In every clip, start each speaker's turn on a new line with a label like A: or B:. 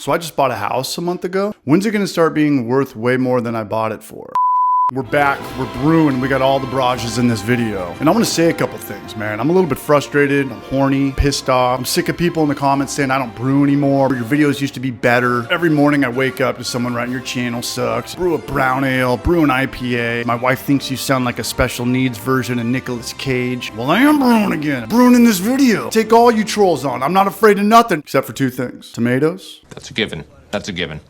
A: So I just bought a house a month ago. When's it gonna start being worth way more than I bought it for? We're back, we're brewing, we got all the barrages in this video. And I wanna say a couple things, man. I'm a little bit frustrated, I'm horny, pissed off. I'm sick of people in the comments saying I don't brew anymore. Your videos used to be better. Every morning I wake up to someone writing your channel sucks. Brew a brown ale, brew an IPA. My wife thinks you sound like a special needs version of Nicolas Cage. Well, I am brewing again. Brewing in this video. Take all you trolls on. I'm not afraid of nothing, except for two things. Tomatoes.
B: That's a given. That's a given.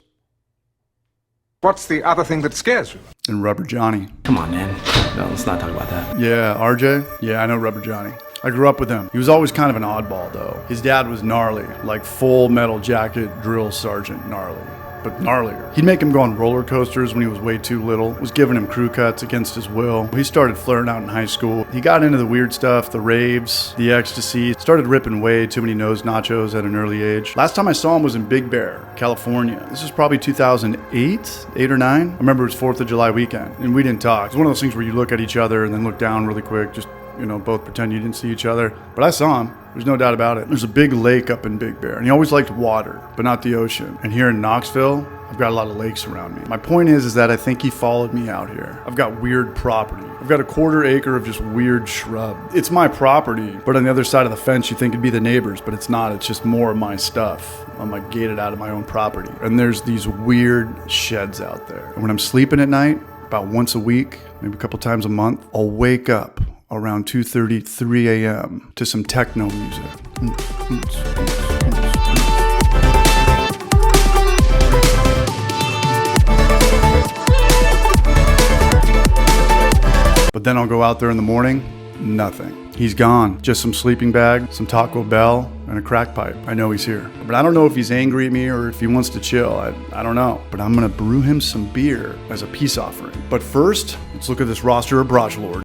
C: What's the other thing that scares you?
A: And Rubber Johnny.
D: Come on, man. No, let's not talk about that.
A: Yeah, RJ? Yeah, I know Rubber Johnny. I grew up with him. He was always kind of an oddball, though. His dad was gnarly, like full metal jacket drill sergeant gnarly, but gnarlier. He'd make him go on roller coasters when he was way too little, was giving him crew cuts against his will. He started flaring out in high school. He got into the weird stuff, the raves, the ecstasy, started ripping way too many nose nachos at an early age. Last time I saw him was in Big Bear, California. This was probably 2008, 8 or 9. I remember it was 4th of July weekend, and we didn't talk. It's one of those things where you look at each other and then look down really quick, just, both pretend you didn't see each other. But I saw him. There's no doubt about it. There's a big lake up in Big Bear, and he always liked water, but not the ocean. And here in Knoxville, I've got a lot of lakes around me. My point is that I think he followed me out here. I've got weird property. I've got a 1/4 acre of just weird shrub. It's my property, but on the other side of the fence, you think it'd be the neighbors, but it's not. It's just more of my stuff. I'm like gated out of my own property. And there's these weird sheds out there. And when I'm sleeping at night, about once a week, maybe a couple times a month, I'll wake up around 2:30, 3 a.m. to some techno music. But then I'll go out there in the morning, nothing. He's gone. Just some sleeping bag, some Taco Bell, and a crack pipe. I know he's here. But I don't know if he's angry at me or if he wants to chill. I don't know. But I'm gonna brew him some beer as a peace offering. But first, let's look at this roster of Barrage Lord.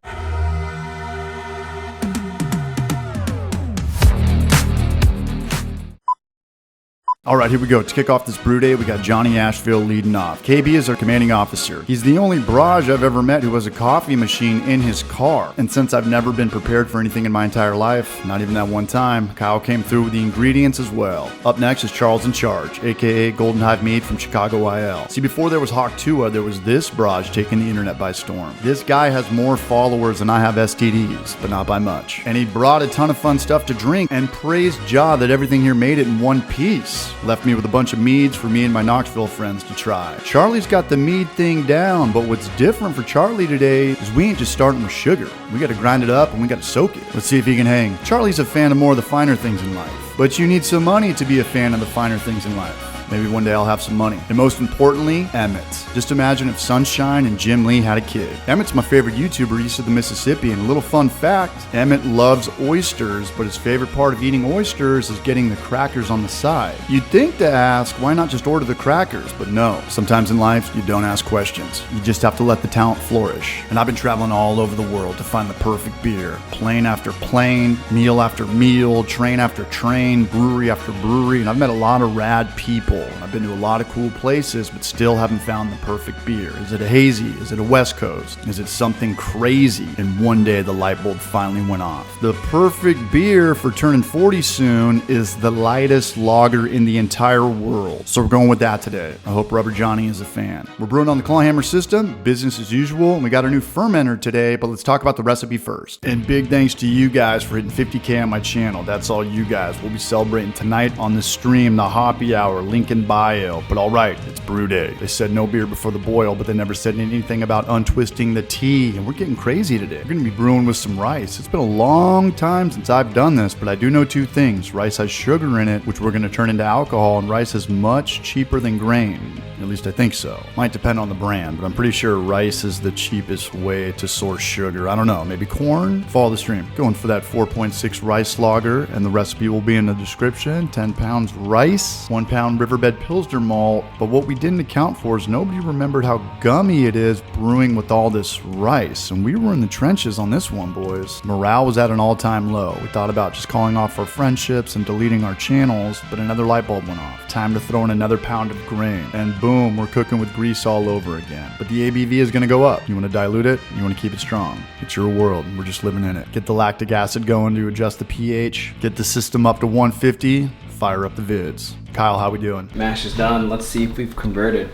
A: All right, here we go. To kick off this brew day, we got Johnny Asheville leading off. KB is our commanding officer. He's the only barrage I've ever met who has a coffee machine in his car. And since I've never been prepared for anything in my entire life, not even that one time, Kyle came through with the ingredients as well. Up next is Charles in Charge, aka Golden Hive Mead from Chicago IL. See, before there was Hawk Tua, there was this barrage taking the internet by storm. This guy has more followers than I have STDs, but not by much. And he brought a ton of fun stuff to drink and praised Ja that everything here made it in one piece. Left me with a bunch of meads for me and my Knoxville friends to try. Charlie's got the mead thing down, but what's different for Charlie today is we ain't just starting with sugar. We gotta grind it up and we gotta soak it. Let's see if he can hang. Charlie's a fan of more of the finer things in life, but you need some money to be a fan of the finer things in life. Maybe one day I'll have some money. And most importantly, Emmett. Just imagine if Sunshine and Jim Lee had a kid. Emmett's my favorite YouTuber east of the Mississippi, and a little fun fact, Emmett loves oysters, but his favorite part of eating oysters is getting the crackers on the side. You'd think to ask, why not just order the crackers? But no, sometimes in life, you don't ask questions. You just have to let the talent flourish. And I've been traveling all over the world to find the perfect beer. Plane after plane, meal after meal, train after train, brewery after brewery, and I've met a lot of rad people. I've been to a lot of cool places, but still haven't found the perfect beer. Is it a hazy? Is it a West Coast? Is it something crazy? And one day the light bulb finally went off. The perfect beer for turning 40 soon is the lightest lager in the entire world. So we're going with that today. I hope Rubber Johnny is a fan. We're brewing on the Clawhammer system, business as usual, and we got our new fermenter today, but let's talk about the recipe first. And big thanks to you guys for hitting 50K on my channel. That's all you guys. We'll be celebrating tonight on the stream, the Hoppy Hour, link in bio. But all right, it's brew day. They said no beer before the boil, but they never said anything about untwisting the tea, and we're getting crazy today. We're gonna be brewing with some rice. It's been a long time since I've done this, but I do know two things. Rice has sugar in it, which we're gonna turn into alcohol, and rice is much cheaper than grain. At least I think so. Might depend on the brand, but I'm pretty sure rice is the cheapest way to source sugar. I don't know, maybe corn? Follow the stream. Going for that 4.6 rice lager, and the recipe will be in the description. 10 pounds rice, 1 pound Riverbed Pilsner malt, but what we didn't account for is nobody remembered how gummy it is brewing with all this rice, and we were in the trenches on this one, boys. Morale was at an all-time low. We thought about just calling off our friendships and deleting our channels, but another light bulb went off. Time to throw in another pound of grain, and boom, we're cooking with grease all over again. But the ABV is gonna go up. You wanna dilute it, you wanna keep it strong. It's your world, we're just living in it. Get the lactic acid going to adjust the pH, get the system up to 150, fire up the vids. Kyle, how we doing?
D: Mash is done. Let's see if we've converted.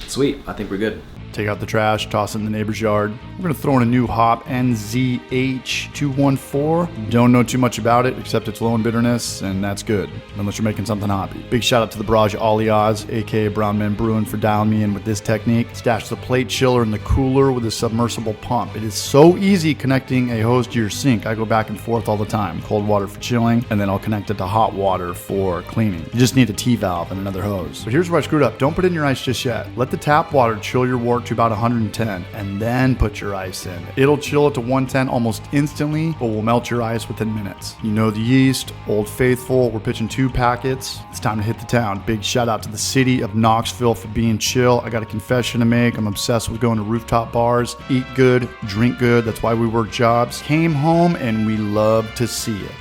D: Sweet. I think we're good.
A: Take out the trash, toss it in the neighbor's yard. We're gonna throw in a new hop, NZH214. Don't know too much about it, except it's low in bitterness, and that's good, unless you're making something hoppy. Big shout out to the barrage Ollie Oz, aka Brown Man Brewing, for dialing me in with this technique. Stash the plate chiller in the cooler with a submersible pump. It is so easy connecting a hose to your sink. I go back and forth all the time. Cold water for chilling, and then I'll connect it to hot water for cleaning. You just need a T-valve and another hose. But here's where I screwed up. Don't put in your ice just yet. Let the tap water chill your wort to about 110 and then put your ice in. It'll chill it to 110 almost instantly, but will melt your ice within minutes. You know the yeast, Old Faithful. We're pitching 2 packets. It's time to hit the town. Big shout out to the city of Knoxville for being chill. I got a confession to make. I'm obsessed with going to rooftop bars, eat good, drink good. That's why we work jobs. Came home and we love to see it.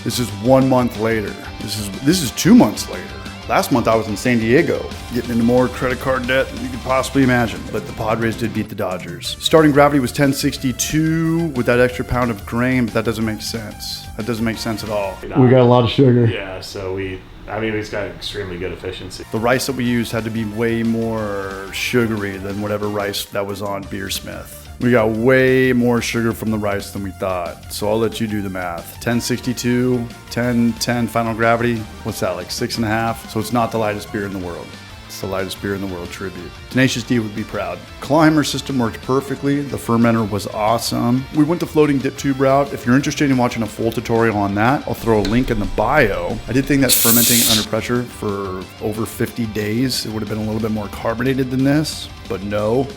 A: This is 1 month later. This is 2 months later. Last month I was in San Diego, getting into more credit card debt than you could possibly imagine. But the Padres did beat the Dodgers. Starting gravity was 1062 with that extra pound of grain, but that doesn't make sense. That doesn't make sense at all.
B: We got a lot of sugar.
E: Yeah, so we've got extremely good efficiency.
A: The rice that we used had to be way more sugary than whatever rice that was on Beersmith. We got way more sugar from the rice than we thought. So I'll let you do the math. 1062, 1010 final gravity. What's that, like 6.5? So it's not the lightest beer in the world. It's the lightest beer in the world tribute. Tenacious D would be proud. Climber system worked perfectly. The fermenter was awesome. We went the floating dip tube route. If you're interested in watching a full tutorial on that, I'll throw a link in the bio. I did think that fermenting under pressure for over 50 days, it would have been a little bit more carbonated than this, but no.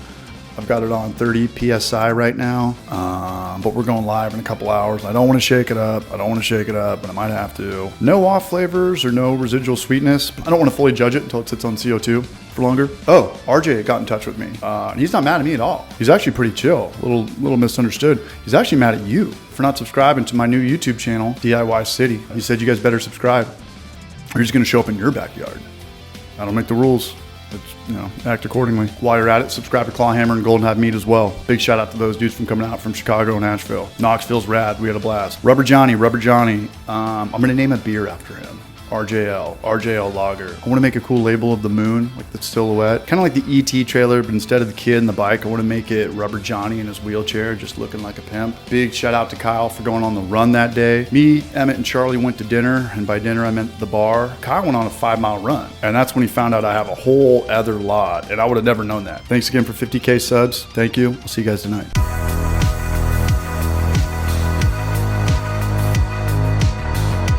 A: I've got it on 30 PSI right now, but we're going live in a couple hours. I don't want to shake it up, but I might have to. No off flavors or no residual sweetness. I don't want to fully judge it until it sits on CO2 for longer. Oh, RJ got in touch with me. And he's not mad at me at all. He's actually pretty chill, little misunderstood. He's actually mad at you for not subscribing to my new YouTube channel, DIY City. He said you guys better subscribe or he's gonna show up in your backyard. I don't make the rules. Act accordingly. While you're at it, subscribe to Clawhammer and Golden Hive Meat as well. Big shout out to those dudes from coming out from Chicago and Asheville. Knoxville's rad. We had a blast. Rubber Johnny. I'm gonna name a beer after him. RJL Lager. I want to make a cool label of the moon, like the silhouette. Kind of like the E.T. trailer, but instead of the kid and the bike, I want to make it Rubber Johnny in his wheelchair, just looking like a pimp. Big shout out to Kyle for going on the run that day. Me, Emmett, and Charlie went to dinner, and by dinner I meant the bar. Kyle went on a 5-mile run, and that's when he found out I have a whole other lot, and I would have never known that. Thanks again for 50K subs. Thank you. I'll see you guys tonight.